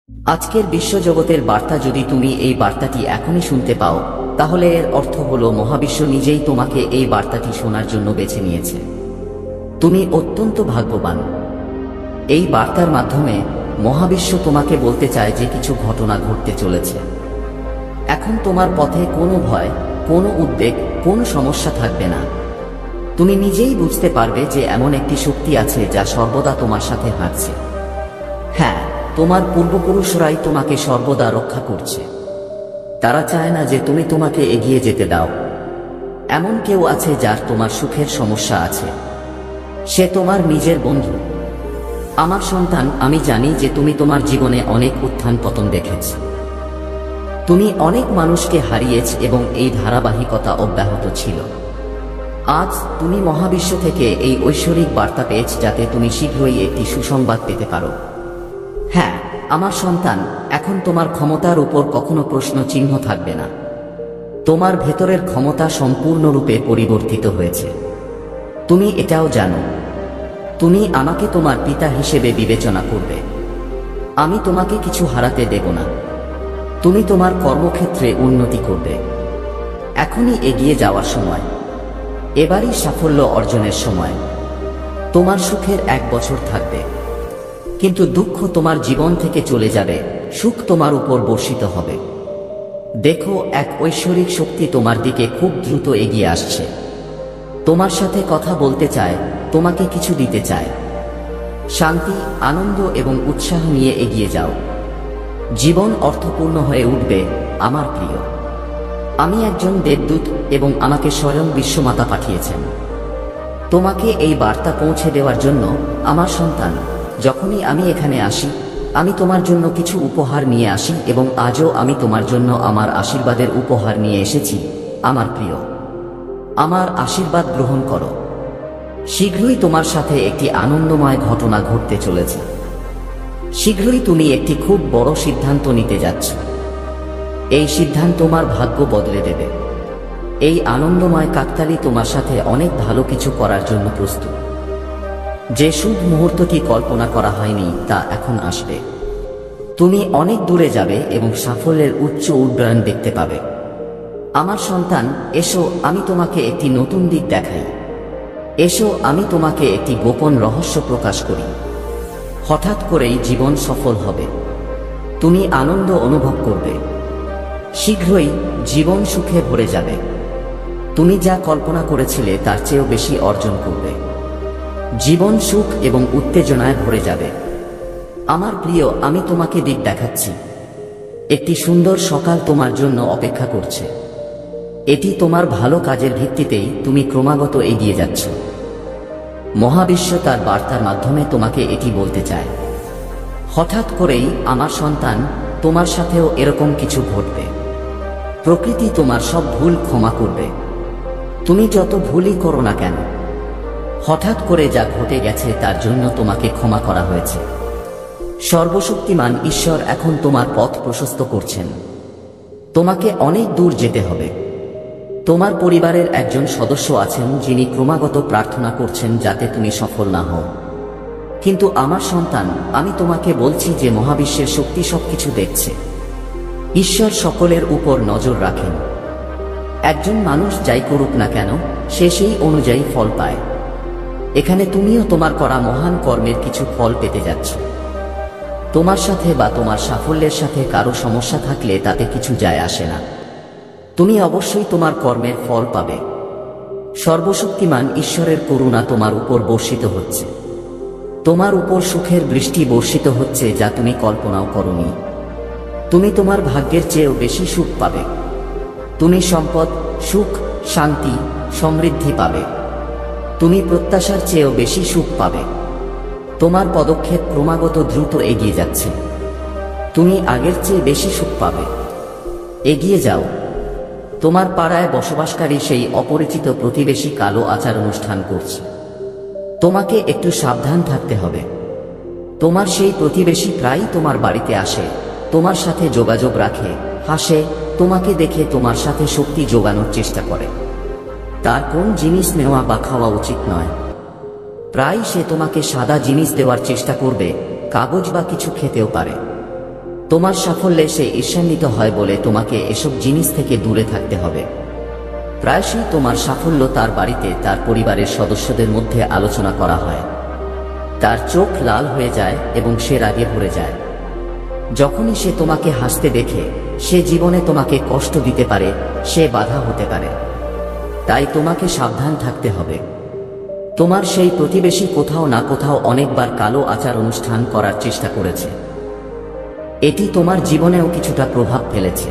আজকের বিশ্বজগতের বার্তা, যদি তুমি এই বার্তাটি এখনই শুনতে পাও, তাহলে এর অর্থ হলো মহাবিশ্ব নিজেই তোমাকে এই বার্তাটি শোনার জন্য বেছে নিয়েছে। তুমি অত্যন্ত ভাগ্যবান। এই বার্তার মাধ্যমে মহাবিশ্ব তোমাকে বলতে চায় যে কিছু ঘটনা ঘটতে চলেছে। এখন তোমার পথে কোনো ভয়, কোনো উদ্বেগ, কোনো সমস্যা থাকবে না। তুমি নিজেই বুঝতে পারবে যে এমন একটি শক্তি আছে যা সর্বদা তোমার সাথে হাঁটছে। হ্যাঁ, তোমার পূর্বপুরুষরাই তোমাকে সর্বদা রক্ষা করছে। তারা চায় না যে তুমি তোমাকে এগিয়ে যেতে দাও। এমন কেউ আছে যার তোমার সুখের সমস্যা আছে। সে তোমার নিজের বন্ধু। আমার সন্তান, আমি জানি যে তুমি তোমার জীবনে অনেক উত্থান পতন দেখেছ। তুমি অনেক মানুষকে হারিয়েছ এবং এই ধারাবাহিকতা অব্যাহত ছিল। আজ তুমি মহাবিশ্ব থেকে এই ঐশ্বরিক বার্তা পেয়েছ যাতে তুমি শীঘ্রই একটি সুসংবাদ পেতে পারো। হ্যাঁ, আমার সন্তান, এখন তোমার ক্ষমতার উপর কখনো প্রশ্ন চিহ্ন থাকবে না। তোমার ভেতরের ক্ষমতা সম্পূর্ণরূপে পরিবর্তিত হয়েছে। তুমি এটাও জানো, তুমি আমাকে তোমার পিতা হিসেবে বিবেচনা করবে। আমি তোমাকে কিছু হারাতে দেব না। তুমি তোমার কর্মক্ষেত্রে উন্নতি করবে। এখনই এগিয়ে যাওয়ার সময়। এবারই সাফল্য অর্জনের সময়। তোমার সুখের 1 বছর থাকবে, কিন্তু দুঃখ তোমার জীবন থেকে চলে যাবে। সুখ তোমার উপর বর্ষিত হবে। দেখো, এক ঐশ্বরিক শক্তি তোমার দিকে খুব দ্রুত এগিয়ে আসছে। তোমার সাথে কথা বলতে চায়, তোমাকে কিছু দিতে চায়। শান্তি, আনন্দ এবং উৎসাহ নিয়ে এগিয়ে যাও। জীবন অর্থপূর্ণ হয়ে উঠবে, আমার প্রিয়। আমি একজন দেবদূত এবং আমাকে স্বয়ং বিশ্বমাতা পাঠিয়েছেন তোমাকে এই বার্তা পৌঁছে দেওয়ার জন্য। আমার সন্তান, যখনই আমি এখানে আসি, আমি তোমার জন্য কিছু উপহার নিয়ে আসি এবং আজও আমি তোমার জন্য আমার আশীর্বাদের উপহার নিয়ে এসেছি। আমার প্রিয়, আমার আশীর্বাদ গ্রহণ করো। শীঘ্রই তোমার সাথে একটি আনন্দময় ঘটনা ঘটতে চলেছে। শীঘ্রই তুমি একটি খুব বড় সিদ্ধান্ত নিতে যাচ্ছ। এই সিদ্ধান্ত তোমার ভাগ্য বদলে দেবে। এই আনন্দময় কাকতালি তোমার সাথে অনেক ভালো কিছু করার জন্য প্রস্তুত। যে শুভ মুহূর্তটি কল্পনা করা হয়নি তা এখন আসবে। তুমি অনেক দূরে যাবে এবং সাফল্যের উচ্চ উড্ডয়ন দেখতে পাবে। আমার সন্তান, এসো, আমি তোমাকে একটি নতুন দিক দেখাই। এসো, আমি তোমাকে একটি গোপন রহস্য প্রকাশ করি। হঠাৎ করেই জীবন সফল হবে। তুমি আনন্দ অনুভব করবে। শীঘ্রই জীবন সুখে ভরে যাবে। তুমি যা কল্পনা করেছিলে তার চেয়েও বেশি অর্জন করবে। জীবন সুখ এবং উত্তেজনায় ভরে যাবে। আমার প্রিয়, আমি তোমাকে দিক দেখাচ্ছি। একটি সুন্দর সকাল তোমার জন্য অপেক্ষা করছে। এটি তোমার ভালো কাজের ভিত্তিতেই তুমি ক্রমাগত এগিয়ে যাচ্ছ। মহাবিশ্ব তার বার্তার মাধ্যমে তোমাকে এটি বলতে চায়। হঠাৎ করেই, আমার সন্তান, তোমার সাথেও এরকম কিছু ঘটবে। প্রকৃতি তোমার সব ভুল ক্ষমা করবে। তুমি যত ভুলই করো না কেন, হঠাৎ করে যা ঘটে গেছে তার জন্য তোমাকে ক্ষমা করা হয়েছে। সর্বশক্তিমান ঈশ্বর এখন তোমার পথ প্রশস্ত করছেন। তোমাকে অনেক দূর যেতে হবে। তোমার পরিবারের একজন সদস্য আছেন যিনি ক্রমাগত প্রার্থনা করছেন যাতে তুমি সফল না হও। কিন্তু আমার সন্তান, আমি তোমাকে বলছি যে মহাবিশ্বের শক্তি সবকিছু দেখছে। ঈশ্বর সকলের উপর নজর রাখেন। একজন মানুষ যাই করুক না কেন, সে সেই অনুযায়ী ফল পায়। এখানে তুমিও তোমার করা মহান কর্মের কিছু ফল পেতে যাচ্ছ। তোমার সাথে বা তোমার সাফল্যের সাথে কারো সমস্যা থাকলে তাতে কিছু যায় আসে না। তুমি অবশ্যই তোমার কর্মের ফল পাবে। সর্বশক্তিমান ঈশ্বরের করুণা তোমার উপর বর্ষিত হচ্ছে। তোমার উপর সুখের বৃষ্টি বর্ষিত হচ্ছে যা তুমি কল্পনাও করোনি। তুমি তোমার ভাগ্যের চেয়েও বেশি সুখ পাবে। তুমি সম্পদ, সুখ, শান্তি, সমৃদ্ধি পাবে। তুমি প্রত্যাশার চেয়েও বেশি সুখ পাবে। তোমার পদক্ষেপ ক্রমাগত দ্রুত এগিয়ে যাচ্ছে। তুমি আগের চেয়ে বেশি সুখ পাবে। এগিয়ে যাও। তোমার পাড়ায় বসবাসকারী সেই অপরিচিত প্রতিবেশী কালো আচার অনুষ্ঠান করছে। তোমাকে একটু সাবধান থাকতে হবে। তোমার সেই প্রতিবেশী প্রায়ই তোমার বাড়িতে আসে, তোমার সাথে যোগাযোগ রাখে, হাসে, তোমাকে দেখে তোমার সাথে শক্তি যোগানোর চেষ্টা করে। তার কোন জিনিস নেওয়া বা খাওয়া উচিত নয়। প্রায় সে তোমাকে সাদা জিনিস দেওয়ার চেষ্টা করবে, কাগজ বা কিছু খেতেও পারে। তোমার সাফল্যে সে ঈর্ষান্বিত হয় বলে তোমাকে এসব জিনিস থেকে দূরে থাকতে হবে। প্রায়শই তোমার সাফল্য তার বাড়িতে তার পরিবারের সদস্যদের মধ্যে আলোচনা করা হয়। তার চোখ লাল হয়ে যায় এবং সে রাগে ভরে যায়। যখনই সে তোমাকে হাসতে দেখে, সে জীবনে তোমাকে কষ্ট দিতে পারে, সে বাধা হতে পারে। তাই তোমাকে সাবধান থাকতে হবে। তোমার সেই প্রতিবেশী কোথাও না কোথাও অনেকবার কালো আচার অনুষ্ঠান করার চেষ্টা করেছে। এটি তোমার জীবনেও কিছুটা প্রভাব ফেলেছে।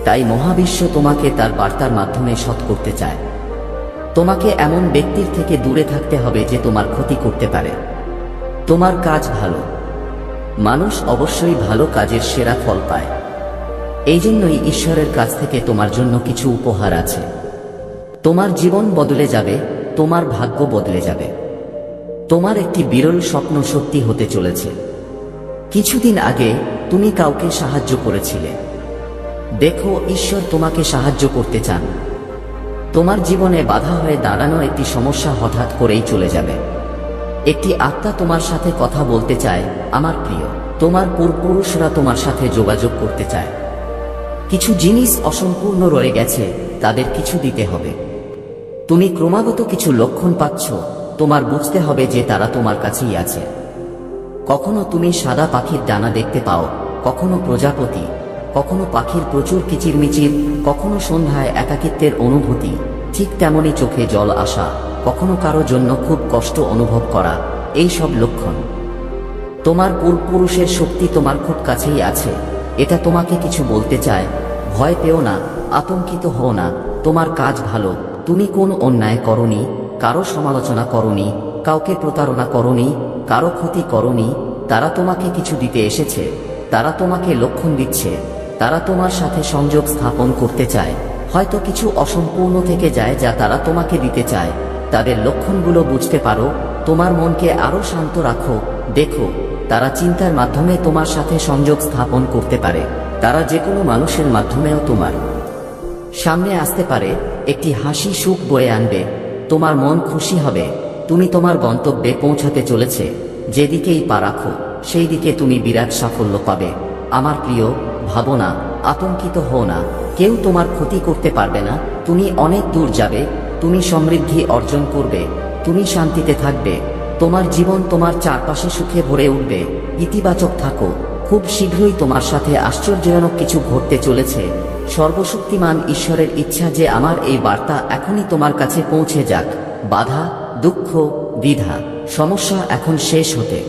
তাই মহাবিশ্ব তোমাকে তার বার্তার মাধ্যমে সৎ করতে চায়। তোমাকে এমন ব্যক্তির থেকে দূরে থাকতে হবে যে তোমার ক্ষতি করতে পারে। তোমার কাজ ভালো। মানুষ অবশ্যই ভালো কাজের সেরা ফল পায়। এই জন্যই ঈশ্বরের কাছ থেকে তোমার জন্য কিছু উপহার আছে। তোমার জীবন বদলে যাবে, তোমার ভাগ্য বদলে যাবে। তোমার একটি বিরল স্বপ্ন সত্যি হতে চলেছে। কিছুদিন আগে তুমি কাউকে সাহায্য করেছিলে। দেখো, ঈশ্বর তোমাকে সাহায্য করতে চান। তোমার জীবনে বাধা হয়ে দাঁড়ানো একটি সমস্যা হঠাৎ করেই চলে যাবে। একটি আত্মা তোমার সাথে কথা বলতে চায়, আমার প্রিয়। তোমার পূর্বপুরুষরা তোমার সাথে যোগাযোগ করতে চায়। কিছু জিনিস অসম্পূর্ণ রয়ে গেছে, তাদের কিছু দিতে হবে। তুমি ক্রমাগত কিছু লক্ষণ পাচ্ছ, তোমার বুঝতে হবে যে তারা তোমার কাছেই আছে। কখনো তুমি সাদা পাখির ডানা দেখতে পাও, কখনো প্রজাপতি, কখনো পাখির প্রচুর কিচিরমিচির, কখনো সন্ধ্যায় একাকিত্বের অনুভূতি, ঠিক তেমনি চোখে জল আসা, কখনো কারো জন্য খুব কষ্ট অনুভব করা, এই সব লক্ষণ। তোমার পূর্বপুরুষের শক্তি তোমার খুব কাছেই আছে। এটা তোমাকে কিছু বলতে চায়। ভয় পেও না, আতঙ্কিত হও না। তোমার কাজ ভালো। তুমি কোন অন্যায় করনি, কারো সমালোচনা করনি, কাউকে প্রতারণা করনি, কারো ক্ষতি করনি। তারা তোমাকে কিছু দিতে এসেছে, তারা তোমাকে লক্ষণ দিচ্ছে, তারা তোমার সাথে সংযোগ স্থাপন করতে চায়। হয়তো কিছু অসম্পূর্ণ থেকে যায় যা তারা তোমাকে দিতে চায়। তাদের লক্ষণগুলো বুঝতে পারো। তোমার মনকে আরো শান্ত রাখো। দেখো, তারা চিন্তার মাধ্যমে তোমার সাথে সংযোগ স্থাপন করতে পারে। তারা যে কোনো মানুষের মাধ্যমেও তোমার সামনে আসতে পারে। একটি হাসি সুখ বয়ে আনবে। তোমার মন খুশি হবে। তুমি তোমার গন্তব্যে পৌঁছাতে চলেছে। যেদিকেই পা রাখো, সেই দিকে তুমি বিরাট সাফল্য পাবে। আমার প্রিয়, ভাবো না, আতঙ্কিত হও না। কেউ তোমার ক্ষতি করতে পারবে না। তুমি অনেক দূর যাবে। তুমি সমৃদ্ধি অর্জন করবে। তুমি শান্তিতে থাকবে। তোমার জীবন তোমার চারপাশে সুখে ভরে উঠবে। ইতিবাচক থাকো। খুব শীঘ্রই তোমার সাথে আশ্চর্যজনক কিছু ঘটতে চলেছে। সর্বশক্তিমান ঈশ্বরের ইচ্ছা যে আমার এই বার্তা এখনই তোমার কাছে পৌঁছে যাক। বাধা, দুঃখ, দ্বিধা, সমস্যা এখন শেষ হতে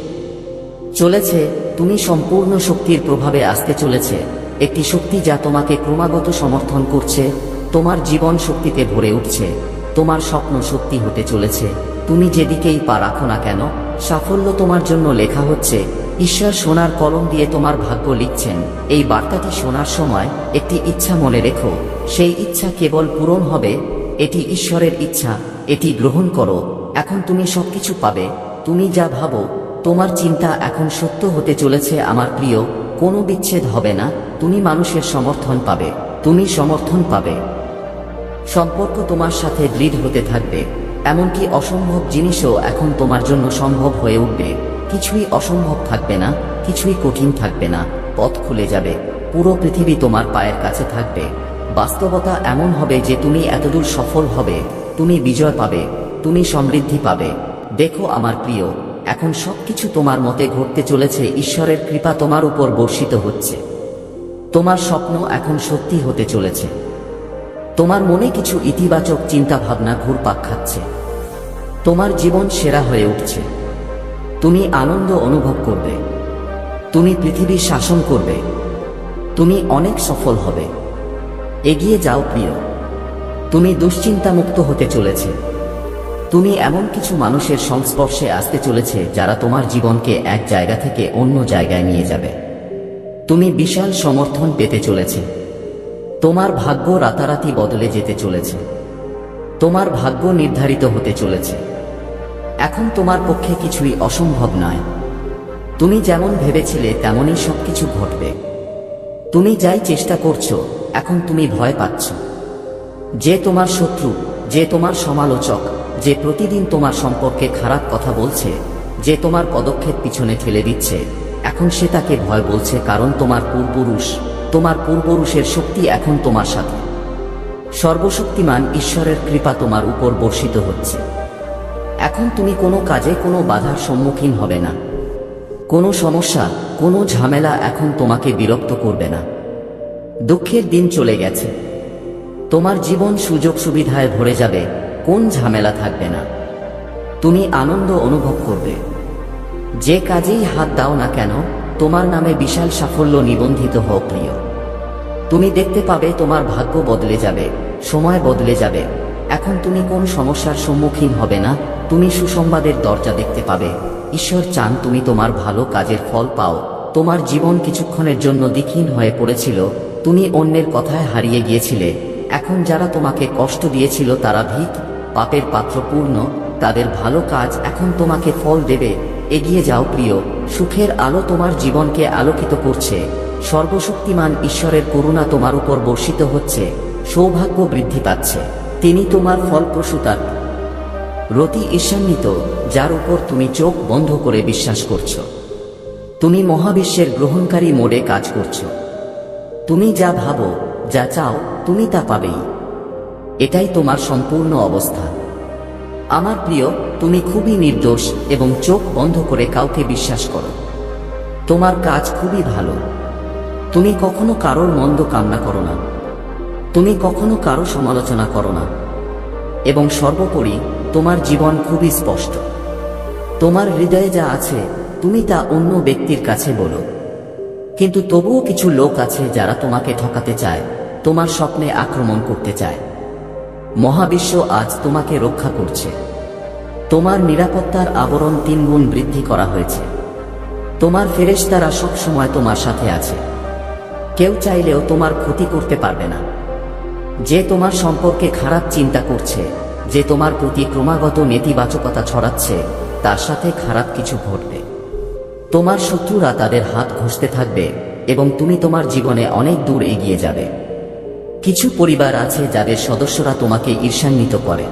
চলেছে। তুমি সম্পূর্ণ শক্তির প্রভাবে আসতে চলেছে। একটি শক্তি যা তোমাকে ক্রমাগত সমর্থন করছে। তোমার জীবন শক্তিতে ভরে উঠছে। তোমার স্বপ্ন সত্যি হতে চলেছে। তুমি যেদিকেই পা রাখো না কেন, সাফল্য তোমার জন্য লেখা হচ্ছে। ঈশ্বর সোনার কলম দিয়ে তোমার ভাগ্য লিখছেন। এই বার্তাটি শোনার সময় একটি ইচ্ছা মনে রেখো। সেই ইচ্ছা কেবল পূরণ হবে। এটি ঈশ্বরের ইচ্ছা। এটি গ্রহণ করো। এখন তুমি সবকিছু পাবে। তুমি যা ভাবো, তোমার চিন্তা এখন সত্য হতে চলেছে। আমার প্রিয়, কোনো বিচ্ছেদ হবে না। তুমি মানুষের সমর্থন পাবে। তুমি সমর্থন পাবে। সম্পর্ক তোমার সাথে দৃঢ় হতে থাকবে। এমনকি অসম্ভব জিনিসও এখন তোমার জন্য সম্ভব হয়ে উঠবে। কিছুই অসম্ভব থাকবে না, কিছুই কঠিন থাকবে না। পথ খুলে যাবে। পুরো পৃথিবী তোমার পায়ের কাছে থাকবে। বাস্তবতা এমন হবে যে তুমি এতদূর সফল হবে। তুমি বিজয় পাবে। তুমি সমৃদ্ধি পাবে। দেখো আমার প্রিয়, এখন সবকিছু তোমার মতে ঘটতে চলেছে। ঈশ্বরের কৃপা তোমার উপর বর্ষিত হচ্ছে। তোমার স্বপ্ন এখন সত্যি হতে চলেছে। তোমার মনে কিছু ইতিবাচক চিন্তা ভাবনা ঘুরপাক খাচ্ছে। তোমার জীবন সেরা হয়ে উঠছে। তুমি আনন্দ অনুভব করবে। তুমি পৃথিবীর শাসন করবে। তুমি অনেক সফল হবে। এগিয়ে যাও প্রিয়। তুমি দুশ্চিন্তামুক্ত হতে চলেছে। তুমি এমন কিছু মানুষের সংস্পর্শে আসতে চলেছে যারা তোমার জীবনকে এক জায়গা থেকে অন্য জায়গায় নিয়ে যাবে। তুমি বিশাল সমর্থন পেতে চলেছে। তোমার ভাগ্য রাতারাতি বদলে যেতে চলেছে। তোমার ভাগ্য নির্ধারিত হতে চলেছে। এখন তোমার পক্ষে কিছুই অসম্ভব নয়। তুমি যেমন ভেবেছিলে তেমনই সবকিছু ঘটবে। তুমি যাই চেষ্টা করছো, এখন তুমি ভয় পাচ্ছ। যে তোমার শত্রু, যে তোমার সমালোচক, যে প্রতিদিন তোমার সম্পর্কে খারাপ কথা বলছে, যে তোমার পদক্ষেপ পিছনে ঠেলে দিচ্ছে, এখন সে তাকে ভয় বলছে, কারণ তোমার পূর্বপুরুষের শক্তি এখন তোমার সাথে। সর্বশক্তিমান ঈশ্বরের কৃপা তোমার উপর বর্ষিত হচ্ছে। এখন তুমি কোনো কাজে কোনো বাধার সম্মুখীন হবে না। কোনো সমস্যা, কোনো ঝামেলা এখন তোমাকে বিরক্ত করবে না। দুঃখের দিন চলে গেছে। তোমার জীবন সুযোগ সুবিধায় ভরে যাবে, কোন ঝামেলা থাকবে না। তুমি আনন্দ অনুভব করবে। যে কাজেই হাত দাও না কেন, তোমার নামে বিশাল সাফল্য নিবন্ধিত হোক প্রিয়। তুমি দেখতে পাবে তোমার ভাগ্য বদলে যাবে, সময় বদলে যাবে। এখন তুমি কোন সমস্যার সম্মুখীন হবে না। তুমি সুসংবাদের দরজা দেখতে পাবে। ঈশ্বর চান তুমি তোমার ভালো কাজের ফল পাও। তোমার জীবন কিছুক্ষণের জন্য দ্বিখীন হয়ে পড়েছিল, তুমি অন্যের কথায় হারিয়ে গিয়েছিলে। এখন যারা তোমাকে কষ্ট দিয়েছিল তারা ভিক পাপের পাত্র পূর্ণ, তাদের ভালো কাজ এখন তোমাকে ফল দেবে। এগিয়ে যাও প্রিয়, সুখের আলো তোমার জীবনকে আলোকিত করছে। সর্বশক্তিমান ঈশ্বরের করুণা তোমার উপর বর্ষিত হচ্ছে, সৌভাগ্য বৃদ্ধি পাচ্ছে। তিনি তোমার ফলপ্রসূতার রতি ঈর্ষান্বিত, যার উপর তুমি চোখ বন্ধ করে বিশ্বাস করছো। তুমি মহাবিশ্বের গ্রহণকারী মোডে কাজ করছো। তুমি যা ভাবো, যা চাও, তুমি তা পাবেই। এটাই তোমার সম্পূর্ণ অবস্থা। আমার প্রিয়, তুমি খুবই নির্দোষ এবং চোখ বন্ধ করে কাউকে বিশ্বাস করো। তোমার কাজ খুবই ভালো। তুমি কখনো কারোর মন্দ কামনা করো না। তুমি কখনো কারো সমালোচনা করো না। এবং সর্বোপরি তোমার জীবন খুবই স্পষ্ট। তোমার হৃদয়ে যা আছে তুমি তা অন্য ব্যক্তির কাছে বলো। কিন্তু তবুও কিছু লোক আছে যারা তোমাকে ঠকাতে চায়, তোমার স্বপ্নে আক্রমণ করতে চায়। মহাবিশ্ব আজ তোমাকে রক্ষা করছে। তোমার নিরাপত্তার আবরণ 3 গুণ বৃদ্ধি করা হয়েছে। তোমার ফেরেশতারা সব সময় তোমার সাথে আছে। কেউ চাইলেও তোমার ক্ষতি করতে পারবে না। যে তোমার সম্পর্কে খারাপ চিন্তা করছে, যে তোমার প্রতি ক্রমাগত নেতিবাচকতা ছড়াচ্ছে, তার সাথে খারাপ কিছু ঘটবে। তোমার শত্রুরা তাদের হাত ঘষতে থাকবে এবং তুমি তোমার জীবনে অনেক দূর এগিয়ে যাবে। কিছু পরিবার আছে যাদের সদস্যরা তোমাকে ঈর্ষান্বিত করে।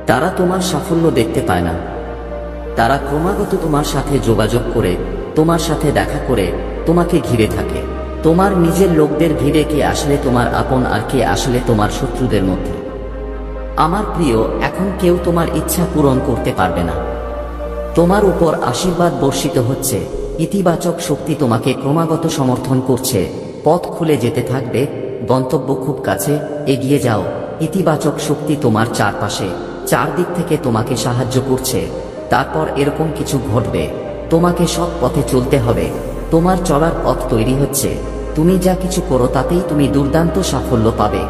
তারা তোমার সাফল্য দেখতে পায় না। তারা ক্রমাগত তোমার সাথে যোগাযোগ করে, তোমার সাথে দেখা করে তোমাকে ঘিরে থাকে। তোমার নিজের লোকদের ভিড়ে কে আসলে তোমার আপন আর কে আসলে তোমার শত্রুদের মধ্যে। আমার প্রিয়, এখন কেউ তোমার ইচ্ছা পূরণ করতে পারবে না। তোমার উপর আশীর্বাদ বর্ষিত হচ্ছে। ইতিবাচক শক্তি তোমাকে ক্রমাগত সমর্থন করছে। পথ খুলে যেতে থাকবে, গন্তব্য খুব কাছে। এগিয়ে যাও। ইতিবাচক শক্তি তোমার চারপাশে, চারদিক থেকে তোমাকে সাহায্য করছে। তারপর এরকম কিছু ঘটবে, তোমাকে সৎ পথে চলতে হবে। তোমার চলার পথ তৈরি হচ্ছে। তুমি যা কিছু করো তাতেই তুমি দুর্দান্ত সাফল্য পাবে।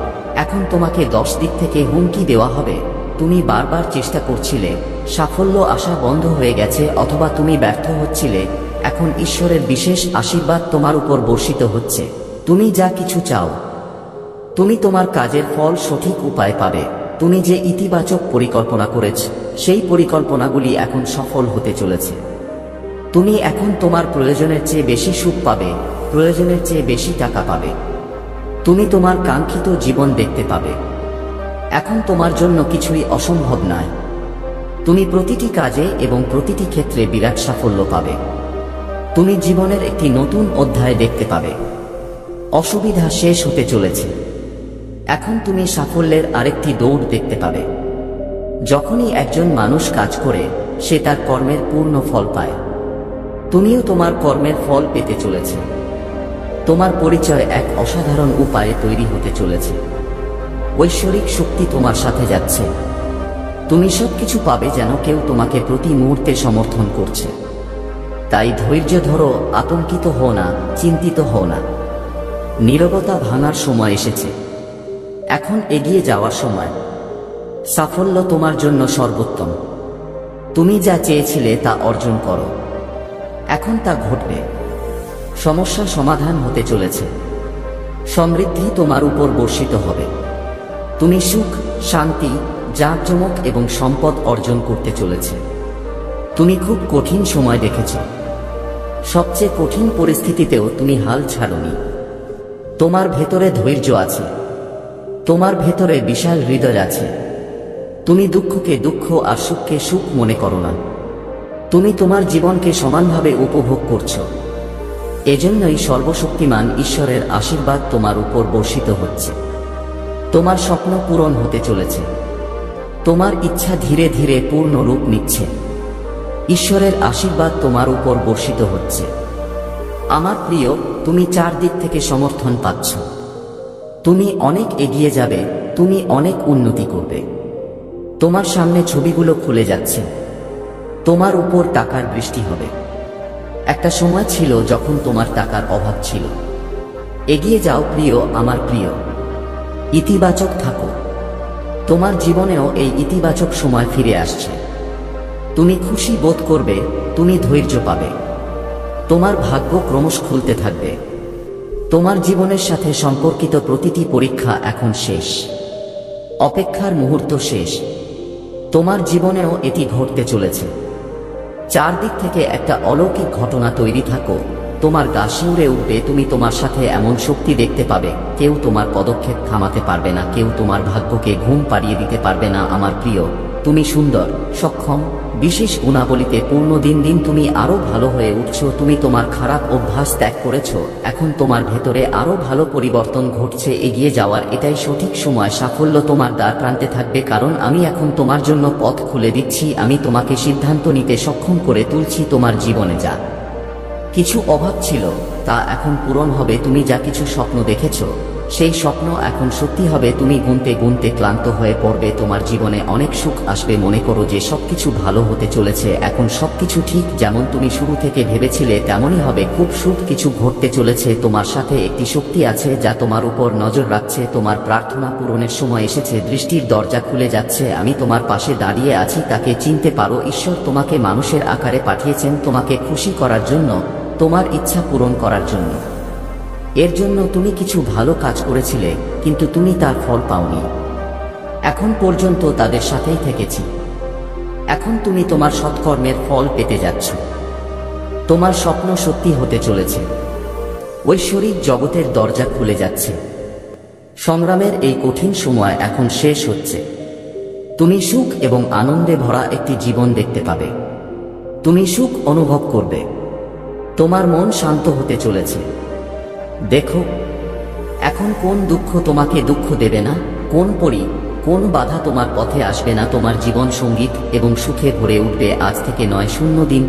এখন তোমাকে 10 দিক থেকে হুমকি দেওয়া হবে। তুমি বারবার চেষ্টা করছিলে, সাফল্য আসা বন্ধ হয়ে গেছে, অথবা তুমি ব্যর্থ হচ্ছিলে। এখন ঈশ্বরের বিশেষ আশীর্বাদ তোমার উপর বর্ষিত হচ্ছে। তুমি যা কিছু চাও, তুমি তোমার কাজের ফল সঠিক উপায় পাবে। তুমি যে ইতিবাচক পরিকল্পনা করেছ, সেই পরিকল্পনাগুলি এখন সফল হতে চলেছে। তুমি এখন তোমার প্রয়োজনের চেয়ে বেশি সুখ পাবে, প্রয়োজনের চেয়ে বেশি টাকা পাবে। তুমি তোমার কাঙ্ক্ষিত জীবন দেখতে পাবে। এখন তোমার জন্য কিছুই অসম্ভব নয়। তুমি প্রতিটি কাজে এবং প্রতিটি ক্ষেত্রে বিরাট সাফল্য পাবে। তুমি জীবনের একটি নতুন অধ্যায় দেখতে পাবে। অসুবিধা শেষ হতে চলেছে। এখন তুমি সাফল্যের আরেকটি দৌড় দেখতে পাবে। যখনই একজন মানুষ কাজ করে, সে তার কর্মের পূর্ণ ফল পায়। তুমিও তোমার কর্মের ফল পেতে চলেছে। তোমার পরিচয় এক অসাধারণ উপায়ে তৈরি হতে চলেছে। ঐশ্বরিক শক্তি তোমার সাথে যাচ্ছে। তুমি সবকিছু পাবে যেন কেউ তোমাকে প্রতি মুহূর্তে সমর্থন করছে। তাই ধৈর্য ধরো, আতঙ্কিত হও না, চিন্তিত হও না। নীরবতা ভাঙার সময় এসেছে। এখন এগিয়ে যাওয়ার সময়। সাফল্য তোমার জন্য সর্বোত্তম। তুমি যা চেয়েছিলে তা অর্জন করো। এখন তা ঘটবে। সমস্যা সমাধান হতে চলেছে। সমৃদ্ধি তোমার উপর বর্ষিত হবে। তুমি সুখ, শান্তি, জাঁকজমক এবং সম্পদ অর্জন করতে চলেছে। তুমি খুব কঠিন সময় দেখেছ। সবচেয়ে কঠিন পরিস্থিতিতেও তুমি হাল ছাড়োনি। তোমার ভেতরে ধৈর্য আছে। তোমার ভেতরে বিশাল হৃদয় আছে। তুমি দুঃখকে দুঃখ আর সুখকে সুখ মনে করো না। তুমি তোমার জীবনকে সমানভাবে উপভোগ করছো। এজন্যই সর্বশক্তিমান ঈশ্বরের আশীর্বাদ তোমার উপর বর্ষিত হচ্ছে। তোমার স্বপ্ন পূরণ হতে চলেছে। তোমার ইচ্ছা ধীরে ধীরে পূর্ণ রূপ নিচ্ছে। ঈশ্বরের আশীর্বাদ তোমার উপর বর্ষিত হচ্ছে। আমার প্রিয়, তুমি চারদিক থেকে সমর্থন পাচ্ছ। তুমি অনেক এগিয়ে যাবে, তুমি অনেক উন্নতি করবে। তোমার সামনে ছবিগুলো খুলে যাচ্ছে। তোমার উপর টাকার বৃষ্টি হবে। একটা সময় ছিল যখন তোমার টাকার অভাব ছিল। এগিয়ে যাও প্রিয়, আমার প্রিয়। ইতিবাচক থাকো। তোমার জীবনেও এই ইতিবাচক সময় ফিরে আসছে। তুমি খুশি বোধ করবে, তুমি ধৈর্য পাবে। তোমার ভাগ্য ক্রমশ খুলতে থাকবে। তোমার জীবনের সাথে সম্পর্কিত প্রতিটি পরীক্ষা এখন শেষ। অপেক্ষার মুহূর্ত শেষ। তোমার জীবনেও এটি ঘটতে চলেছে। চারদিক থেকে একটা অলৌকিক ঘটনা তৈরি থাকো। তোমার গা শিউরে উঠবে। তুমি তোমার সাথে এমন শক্তি দেখতে পাবে, কেউ তোমার পদক্ষেপ থামাতে পারবে না, কেউ তোমার ভাগ্যকে ঘুম পাড়িয়ে দিতে পারবে না। আমার প্রিয়, তুমি সুন্দর, সক্ষম, বিশেষ গুণাবলীতে পূর্ণ। দিন দিন তুমি আরো ভালো হয়ে উঠছো। তুমি তোমার খারাপ অভ্যাস ত্যাগ করেছো। এখন তোমার ভেতরে আরো ভালো পরিবর্তন ঘটছে। এগিয়ে যাওয়ার এটাই সঠিক সময়। সাফল্য তোমার দ্বার প্রান্তে থাকবে, কারণ আমি এখন তোমার জন্য পথ খুলে দিচ্ছি। আমি তোমাকে সিদ্ধান্ত নিতে সক্ষম করে তুলছি। তোমার জীবনে যা কিছু অভাব ছিল তা এখন পূরণ হবে। তুমি যা কিছু স্বপ্ন দেখেছো সেই স্বপ্ন এখন সত্যি হবে। তুমি গুনতে গুনতে ক্লান্ত হয়ে পড়বে। তোমার জীবনে অনেক সুখ আসবে। মনে করো যে সবকিছু ভালো হতে চলেছে। এখন সবকিছু ঠিক যেমন তুমি শুরু থেকে ভেবেছিলে তেমনই হবে। খুব সুখ কিছু ঘটতে চলেছে। তোমার সাথে একটি শক্তি আছে যা তোমার উপর নজর রাখছে। তোমার প্রার্থনা পূরণের সময় এসেছে। দৃষ্টির দরজা খুলে যাচ্ছে। আমি তোমার পাশে দাঁড়িয়ে আছি। তাকে চিনতে পারো। ঈশ্বর তোমাকে মানুষের আকারে পাঠিয়েছেন তোমাকে খুশি করার জন্য, তোমার ইচ্ছা পূরণ করার জন্য। এর জন্য তুমি কিছু ভালো কাজ করেছিলে, কিন্তু তুমি তার ফল পাওনি। এখন পর্যন্ত তাদের সাথেই থেকেছি। এখন তুমি তোমার সৎকর্মের ফল পেতে যাচ্ছ। তোমার স্বপ্ন সত্যি হতে চলেছে। ঐশ্বরিক জগতের দরজা খুলে যাচ্ছে। সংগ্রামের এই কঠিন সময় এখন শেষ হচ্ছে। তুমি সুখ এবং আনন্দে ভরা একটি জীবন দেখতে পাবে। তুমি সুখ অনুভব করবে। তোমার মন শান্ত হতে চলেছে। দেখো, এখন কোন দুঃখ তোমাকে দুঃখ দেবে না, কোন কোন বাধা তোমার পথে আসবে না। তোমার জীবন সঙ্গীত এবং সুখে ভরে উঠবে। আজ থেকে নয়, 0 দিন